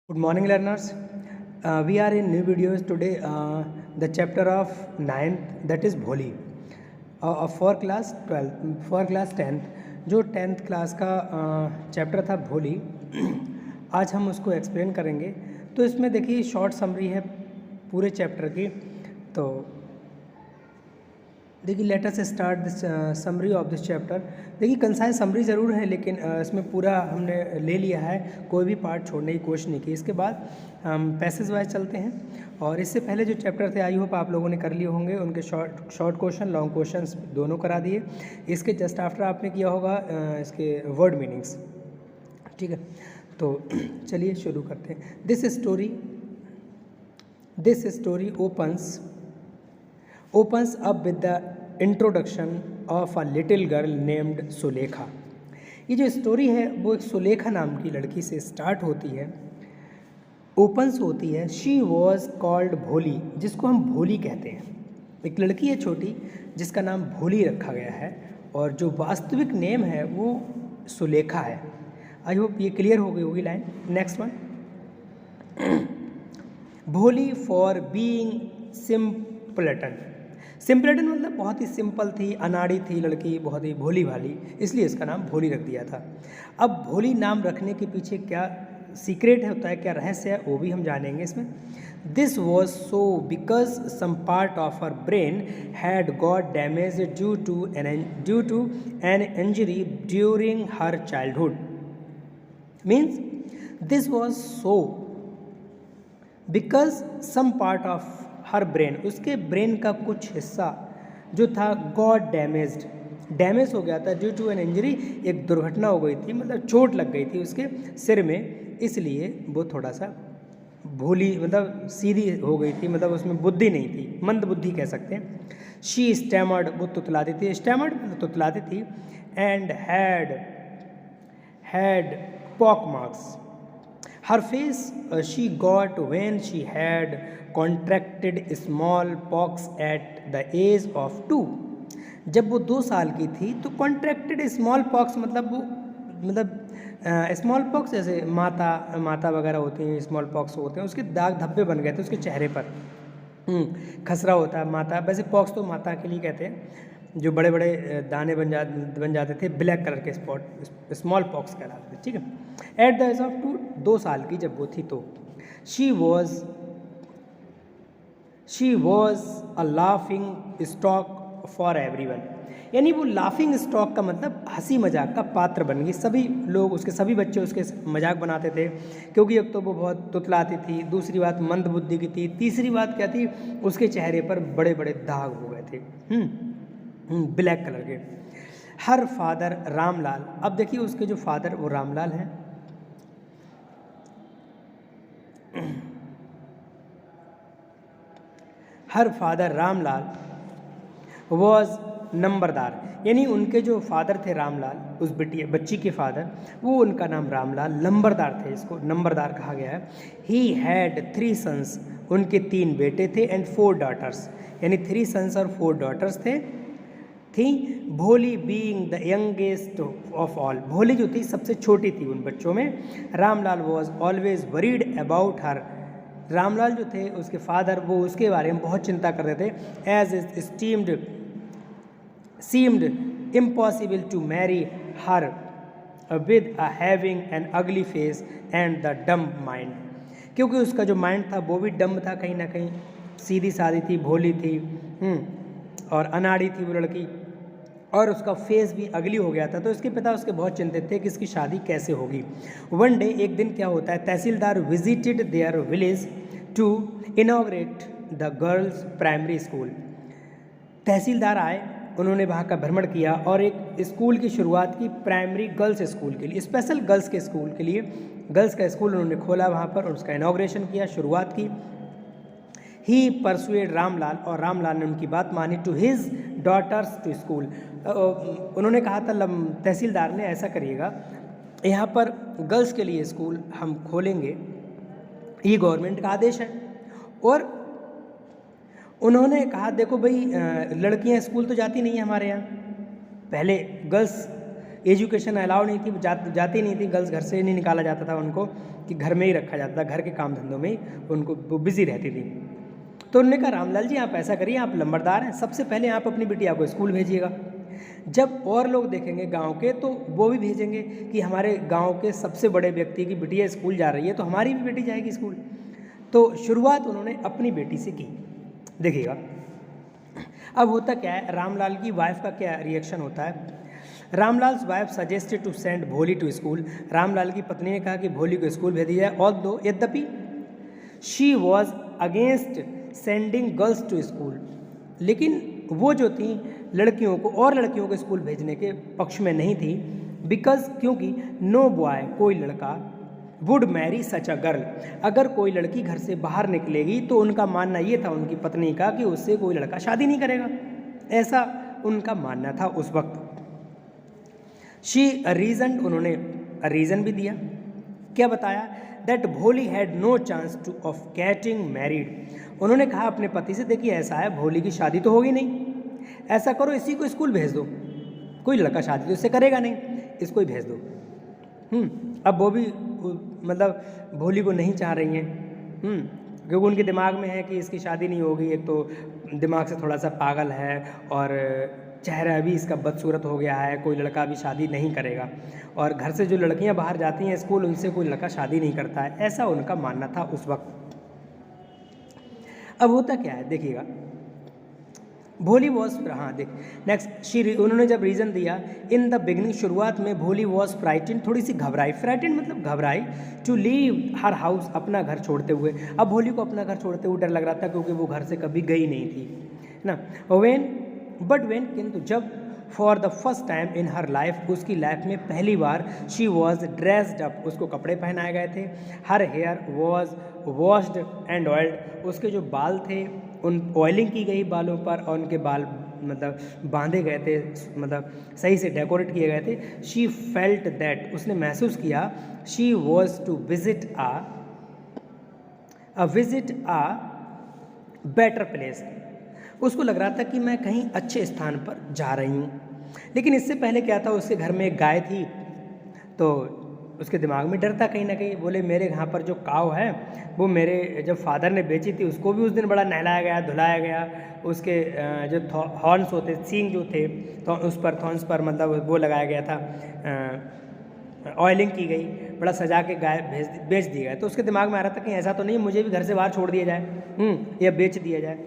Good morning, learners. We are in new videos today. The chapter of 9th, that is Bholi, for class 12th, for class 10th. जो 10th class का chapter था भोली, आज हम उसको explain करेंगे। तो इसमें देखिए शॉर्ट समरी है पूरे चैप्टर की। तो देखिए let us start this summary of this chapter. देखिए कंसाइज समरी ज़रूर है, लेकिन इसमें पूरा हमने ले लिया है, कोई भी पार्ट छोड़ने की कोशिश नहीं की। इसके बाद हम पैसेज वाइज चलते हैं। और इससे पहले जो चैप्टर थे आई होप आप लोगों ने कर लिए होंगे, उनके शॉर्ट क्वेश्चन लॉन्ग क्वेश्चंस दोनों करा दिए। इसके जस्ट आफ्टर आपने किया होगा इसके वर्ड मीनिंग्स, ठीक है। तो चलिए शुरू करते हैं। This story opens up with the introduction of a little girl named Sulekha. ये जो स्टोरी है वो एक सुलेखा नाम की लड़की से स्टार्ट होती है, ओपन्स होती है। शी वॉज कॉल्ड भोली, जिसको हम भोली कहते हैं। एक लड़की है छोटी जिसका नाम भोली रखा गया है, और जो वास्तविक नेम है वो सुलेखा है। आई होप ये क्लियर हो गई होगी लाइन। नेक्स्ट वन, भोली फॉर बीइंग सिंपलटन मतलब बहुत ही सिंपल थी, अनाड़ी थी लड़की, बहुत ही भोली भाली, इसलिए इसका नाम भोली रख दिया था। अब भोली नाम रखने के पीछे क्या सीक्रेट होता है, क्या रहस्य है, वो भी हम जानेंगे इसमें। This was so because some part of her brain had got damage due to an injury during her childhood. Means this was so because some part of her brain, उसके ब्रेन का कुछ हिस्सा जो था गॉट डैमेज हो गया था due to an injury, एक दुर्घटना हो गई थी, मतलब चोट लग गई थी उसके सिर में, इसलिए वो थोड़ा सा भोली मतलब सीधी हो गई थी, मतलब उसमें बुद्धि नहीं थी, मंद बुद्धि कह सकते हैं। शी स्टैमर्ड, वो तुतलाती थी, स्टैमर्ड मतलब तुतलाती थी। And had pock marks her face she got when she had contracted small pox at the age of 2। जब वो 2 साल की थी तो कॉन्ट्रैक्टेड स्मॉल पॉक्स मतलब स्मॉल पॉक्स जैसे माता वगैरह होती हैं, स्मॉल पॉक्स होते हैं, उसके दाग धब्बे बन गए थे उसके चेहरे पर। खसरा होता है माता, वैसे पॉक्स तो माता के लिए कहते हैं, जो बड़े बड़े दाने बन जाते थे, ब्लैक कलर के स्पॉट स्मॉल पॉक्स कहलाते थे, ठीक है। एट द एज ऑफ 2 साल की जब वो थी तो she was a laughing stock for everyone, यानी वो लाफिंग स्टॉक का मतलब हंसी मजाक का पात्र बन गई। सभी लोग उसके, सभी बच्चे उसके मजाक बनाते थे, क्योंकि एक तो वो बहुत तुतलाती थी, दूसरी बात मंद बुद्धि की थी, तीसरी बात क्या थी, उसके चेहरे पर बड़े बड़े दाग हो गए थे ब्लैक कलर के। हर फादर रामलाल, अब देखिए उसके जो फादर वो रामलाल हैं। हर फादर रामलाल वॉज नंबरदार, यानी उनके जो फादर थे रामलाल, उस बच्ची के फादर, वो उनका नाम रामलाल नंबरदार थे, इसको नंबरदार कहा गया है। ही हैड 3 सन्स, उनके 3 बेटे थे, एंड 4 डॉटर्स, यानी 3 सन्स और 4 डॉटर्स थी। भोली being the youngest of all, भोली जो थी सबसे छोटी थी उन बच्चों में। Ramlal was always worried about her, Ramlal जो थे उसके फादर, वो उसके बारे में बहुत चिंता करते थे। As it seemed impossible to marry her with a having an ugly face and the dumb mind, क्योंकि उसका जो माइंड था वो भी डम्ब था, कहीं ना कहीं सीधी सादी थी, भोली थी और अनाड़ी थी वो लड़की, और उसका फेस भी अगली हो गया था। तो उसके पिता उसके बहुत चिंतित थे कि इसकी शादी कैसे होगी। वन डे, एक दिन क्या होता है, tehsildar visited their village to inaugurate the girls primary school. Tehsildar आए, उन्होंने वहाँ का भ्रमण किया और एक स्कूल की शुरुआत की, प्राइमरी गर्ल्स स्कूल के लिए, स्पेशल गर्ल्स के स्कूल के लिए, गर्ल्स का स्कूल उन्होंने खोला वहाँ पर और उसका इनॉग्रेशन किया, शुरुआत की। ही परसुएड रामलाल, और रामलाल ने उनकी बात मानी, to his daughters to school. उन्होंने कहा था, तहसीलदार ने, ऐसा करिएगा, यहाँ पर गर्ल्स के लिए स्कूल हम खोलेंगे, ये गवर्नमेंट का आदेश है। और उन्होंने कहा, देखो भाई लड़कियाँ स्कूल तो जाती नहीं है हमारे यहाँ, पहले गर्ल्स एजुकेशन अलाउ नहीं थी, जाती नहीं थी, गर्ल्स घर से नहीं निकाला जाता था उनको, कि घर में ही रखा जाता था, घर के काम धंधों में ही उनको वो बिजी रहती थी। तो उन्होंने कहा रामलाल जी आप ऐसा करिए, आप लंबरदार हैं, सबसे पहले आप अपनी बिटिया को स्कूल भेजिएगा, जब और लोग देखेंगे गांव के तो वो भी भेजेंगे कि हमारे गांव के सबसे बड़े व्यक्ति की बिटिया स्कूल जा रही है तो हमारी भी बेटी जाएगी स्कूल। तो शुरुआत उन्होंने अपनी बेटी से की। देखिएगा अब होता क्या है, रामलाल की वाइफ का क्या रिएक्शन होता है। Ramlal's wife suggested to send भोली टू स्कूल। रामलाल की पत्नी ने कहा कि भोली को स्कूल भेज दिया जाए, ऑल्दो यद्यपि she was against sending girls to school, लेकिन वो जो थी लड़कियों को और लड़कियों को स्कूल भेजने के पक्ष में नहीं थी। बिकॉज क्योंकि नो बॉय कोई लड़का would marry such a girl, अगर कोई लड़की घर से बाहर निकलेगी तो उनका मानना ये था उनकी पत्नी का कि उससे कोई लड़का शादी नहीं करेगा, ऐसा उनका मानना था उस वक्त। शी रीजन, उन्होंने रीज़न भी दिया, क्या बताया, that Bholi had no chance to of getting married. उन्होंने कहा अपने पति से देखिए ऐसा है भोली की शादी तो होगी नहीं, ऐसा करो इसी को स्कूल भेज दो, कोई लड़का शादी तो इससे करेगा नहीं, इसको ही भेज दो। अब वो भी मतलब भोली को नहीं चाह रही हैं, क्योंकि उनके दिमाग में है कि इसकी शादी नहीं होगी, एक तो दिमाग से थोड़ा सा पागल है और चेहरा भी इसका बदसूरत हो गया है, कोई लड़का भी शादी नहीं करेगा, और घर से जो लड़कियां बाहर जाती हैं स्कूल उनसे कोई लड़का शादी नहीं करता है, ऐसा उनका मानना था उस वक्त। अब होता क्या है देखिएगा, भोली वॉज, हाँ देख नेक्स्ट शी, उन्होंने जब रीज़न दिया, इन द बिगनिंग, शुरुआत में भोली वॉज फ्राइटेन, थोड़ी सी घबराई, फ्राइटेन मतलब घबराई, टू लीव हर हाउस, अपना घर छोड़ते हुए। अब भोली को अपना घर छोड़ते हुए डर लग रहा था क्योंकि वो घर से कभी गई नहीं थी ना। वेन किंतु जब for the first time in her life, उसकी लाइफ में पहली बार, शी वॉज ड्रेस्ड अप, उसको कपड़े पहनाए गए थे, her hair was washed and oiled, उसके जो बाल थे उन ऑयलिंग की गई बालों पर, और उनके बाल मतलब बांधे गए थे, मतलब सही से डेकोरेट किए गए थे। शी फेल्ट दैट, उसने महसूस किया, she was to visit a better place, उसको लग रहा था कि मैं कहीं अच्छे स्थान पर जा रही हूँ। लेकिन इससे पहले क्या था, उसके घर में एक गाय थी, तो उसके दिमाग में डर था कहीं ना कहीं, बोले मेरे यहाँ पर जो काव है वो मेरे जब फादर ने बेची थी उसको भी उस दिन बड़ा नहलाया गया, धुलाया गया, उसके जो हॉर्न्स होते, सींग जो थे तो उस पर थॉर्न्स पर मतलब वो लगाया गया था, ऑयलिंग की गई, बड़ा सजा के गाय बेच दिया गया। तो उसके दिमाग में आ रहा था कि ऐसा तो नहीं मुझे भी घर से बाहर छोड़ दिया जाए, या बेच दिया जाए।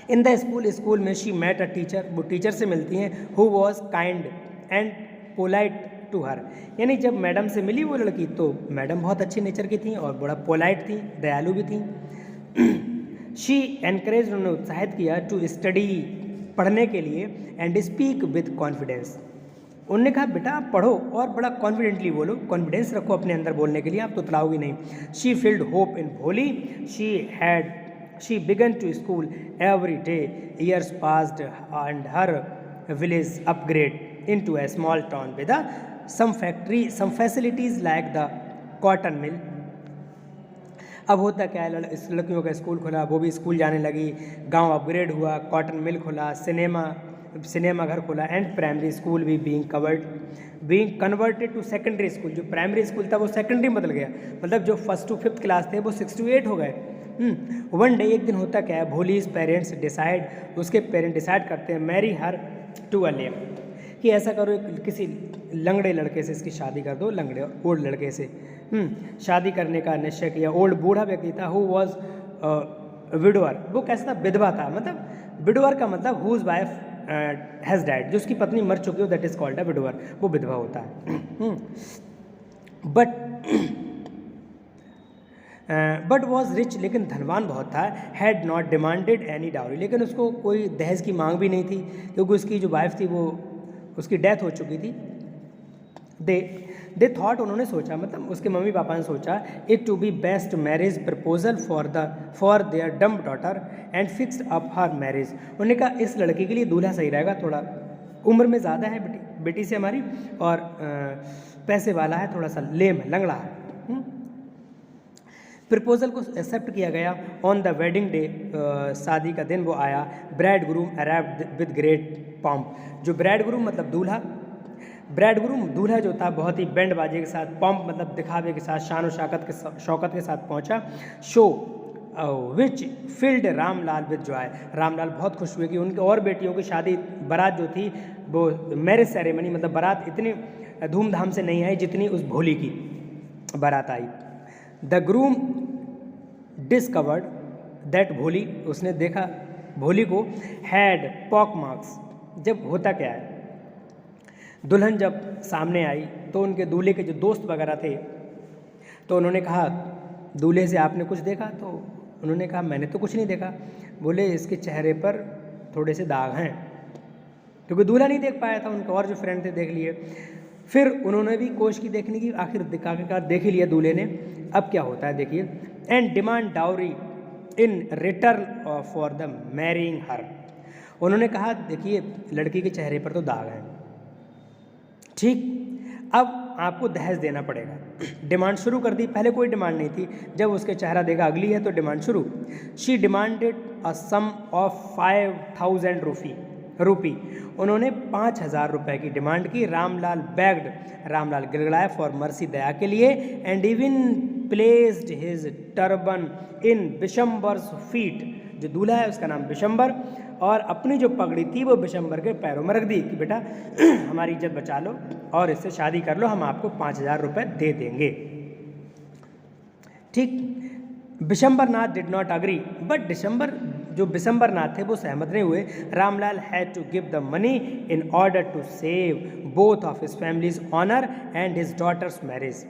इन द स्कूल में शी मेट अ टीचर, वो टीचर से मिलती हैं, who was kind and polite to her, यानी जब मैडम से मिली वो लड़की तो मैडम बहुत अच्छी नेचर की थी और बड़ा पोलाइट थी, दयालु भी थी। शी एनकरेज, उन्होंने उत्साहित किया, टू स्टडी, पढ़ने के लिए, एंड स्पीक विद कॉन्फिडेंस, उन्होंने कहा बेटा आप पढ़ो और बड़ा कॉन्फिडेंटली बोलो, कॉन्फिडेंस रखो अपने अंदर बोलने के लिए, आप तो तुतलाओगी नहीं। She field hope in Bholi, she began to school every day, years passed and her village upgrade into a small town with some facilities like the cotton mill। अब होता क्या है, इस लड़कियों का स्कूल खुला, वो भी स्कूल जाने लगी, गांव अपग्रेड हुआ, कॉटन मिल खुला, सिनेमा घर खुला, एंड प्राइमरी स्कूल भी being converted to secondary school. जो प्राइमरी स्कूल था वो सेकेंडरी में बदल गया, मतलब जो 1st to 5th क्लास थे वो 6 to 8 हो गए। वन डे, एक दिन होता क्या है, भोलीज पेरेंट्स डिसाइड, उसके पेरेंट डिसाइड करते हैं, मैरी हर टू अ लेम, कि ऐसा करो किसी लंगड़े लड़के से इसकी शादी कर दो, लंगड़े ओल्ड लड़के से शादी करने का निश्चय किया। ओल्ड बूढ़ा व्यक्ति था, हु वॉज विडोअर, वो कैसा था, विधवा था, मतलब विडोअर का मतलब हुज वाइफ हैज़ डाइड, जो उसकी पत्नी मर चुकी हो, that is called a widower, वो विधवा होता है। बट वॉज रिच, लेकिन धनवान बहुत था, had not demanded any dowry, लेकिन उसको कोई दहेज की मांग भी नहीं थी, क्योंकि उसकी जो वाइफ थी वो उसकी डेथ हो चुकी थी। दे थॉट, उन्होंने सोचा, मतलब उसके मम्मी पापा ने सोचा, it to be best marriage proposal for their dumb daughter and fixed up her marriage. उन्होंने कहा इस लड़की के लिए दूल्हा सही रहेगा, थोड़ा उम्र में ज़्यादा है बेटी से हमारी, और पैसे वाला है, थोड़ा सा लेम है, लंगड़ा है। प्रपोजल को एक्सेप्ट किया गया। ऑन द वेडिंग डे, शादी का दिन वो आया, bride groom arrived with great pomp, जो ब्राइड ग्रूम मतलब दूल्हा, ब्राइड ग्रूम दूल्हा जो था बहुत ही बैंड बाजे के साथ, पॉम्प मतलब दिखावे के साथ, शान और शौकत के साथ पहुंचा। Show which field Ramlal with Joy, Ramlal बहुत खुश हुए कि उनके और बेटियों की शादी, बारात जो थी वो मैरिज सेरेमनी मतलब बारात इतनी धूमधाम से नहीं आई जितनी उस भोली की बारात आई। द ग्रूम डिस्कवर्ड दैट भोली, उसने देखा भोली को, हैड पॉक मार्क्स। जब होता क्या है, दुल्हन जब सामने आई तो उनके दूल्हे के जो दोस्त वगैरह थे तो उन्होंने कहा दूल्हे से आपने कुछ देखा? तो उन्होंने कहा मैंने तो कुछ नहीं देखा। बोले इसके चेहरे पर थोड़े से दाग हैं, क्योंकि दूल्हा नहीं देख पाया था, उनके और जो फ्रेंड थे देख लिए। फिर उन्होंने भी कोशिश की देखने की, आखिर देख ही लिया दूल्हे ने। अब क्या होता है देखिए, and demand dowry in return for the marrying her. उन्होंने कहा देखिए लड़की के चेहरे पर तो दाग हैं, ठीक, अब आपको दहेज देना पड़ेगा। डिमांड शुरू कर दी, पहले कोई डिमांड नहीं थी, जब उसके चेहरा देखा अगली है तो डिमांड शुरू। She demanded a sum of 5000 rupee, उन्होंने 5000 रुपये की डिमांड की। रामलाल बैग्ड, रामलाल गिड़गिड़ाया फॉर मर्सी, दया के लिए, and even placed his turban in Bishambar's feet, जो दूल्हा है उसका नाम बिशंबर, और अपनी जो पगड़ी थी वो बिशंबर के पैरों में रख दी कि बेटा हमारी इज्जत बचा लो और इससे शादी कर लो, हम आपको 5000 रुपये दे देंगे। ठीक, Bishambarnath did not agree, but Bishambarnath थे वो सहमत नहीं हुए। Ramlal had to give the money in order to save both of his families honour and his daughter's marriage,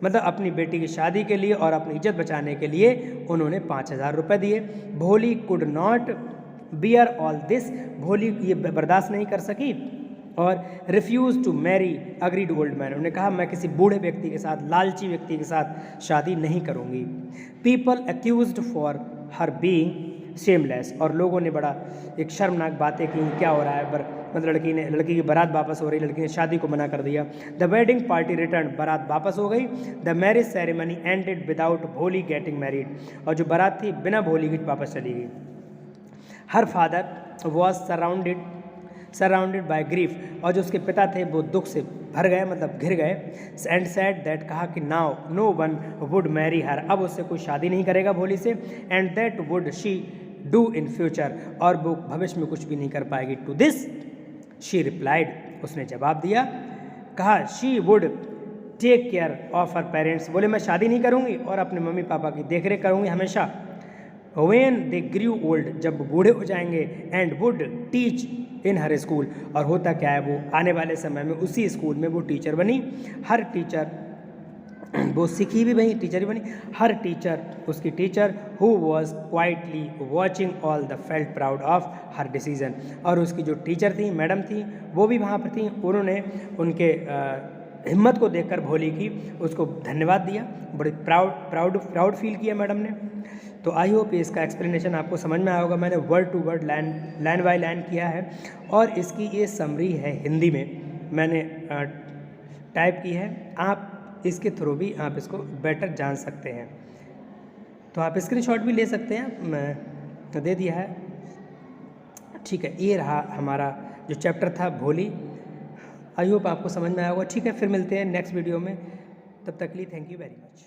मतलब अपनी बेटी की शादी के लिए और अपनी इज्जत बचाने के लिए उन्होंने 5000 रुपये दिए। Bholi could not bear all this, Bholi ये बर्दाश्त नहीं कर सकी और refuse to marry agreed old man, उन्होंने कहा मैं किसी बूढ़े व्यक्ति के साथ, लालची व्यक्ति के साथ शादी नहीं करूँगी। People accused for her being shameless, और लोगों ने बड़ा एक शर्मनाक बातें की, क्या हो रहा है, मतलब लड़की की बारात वापस हो रही, लड़की ने शादी को मना कर दिया। द वेडिंग पार्टी रिटर्न, बारात वापस हो गई। The marriage ceremony ended without भोली गेटिंग मैरिड, और जो बारात थी बिना भोली के वापस चली गई। Her father was surrounded by grief, और जो उसके पिता थे वो दुख से भर गए, मतलब घिर गए। एंड सेड दैट, कहा कि now no one would marry her, अब उससे कोई शादी नहीं करेगा भोली से। And that would she do in future, और वो भविष्य में कुछ भी नहीं कर पाएगी। टू दिस शी रिप्लाइड, उसने जवाब दिया, कहा she would take care of her parents, बोले मैं शादी नहीं करूँगी और अपने मम्मी पापा की देख रेख करूँगी हमेशा। When they grew old, जब बूढ़े हो जाएंगे, and would teach in her school, और होता क्या है, वो आने वाले समय में उसी स्कूल में वो टीचर बनी। हर टीचर, वो सीखी भी बनी, टीचर भी बनी। हर टीचर, उसकी teacher, who was quietly watching all the felt proud of her decision, और उसकी जो टीचर थी, मैडम थी, वो भी वहाँ पर थी, उन्होंने उनके हिम्मत को देखकर भोली की उसको धन्यवाद दिया, बड़ी प्राउड फील किया मैडम ने। तो आई होप इसका एक्सप्लेनेशन आपको समझ में आया होगा। मैंने word to word line by line किया है, और इसकी ये समरी है हिंदी में मैंने टाइप की है। आप इसके थ्रू भी आप इसको बेटर जान सकते हैं, तो आप स्क्रीनशॉट भी ले सकते हैं, मैं दे दिया है। ठीक है, ये रहा हमारा जो चैप्टर था भोली। आई होप आपको समझ में आया होगा। ठीक है, फिर मिलते हैं नेक्स्ट वीडियो में, तब तक के लिए थैंक यू वेरी मच।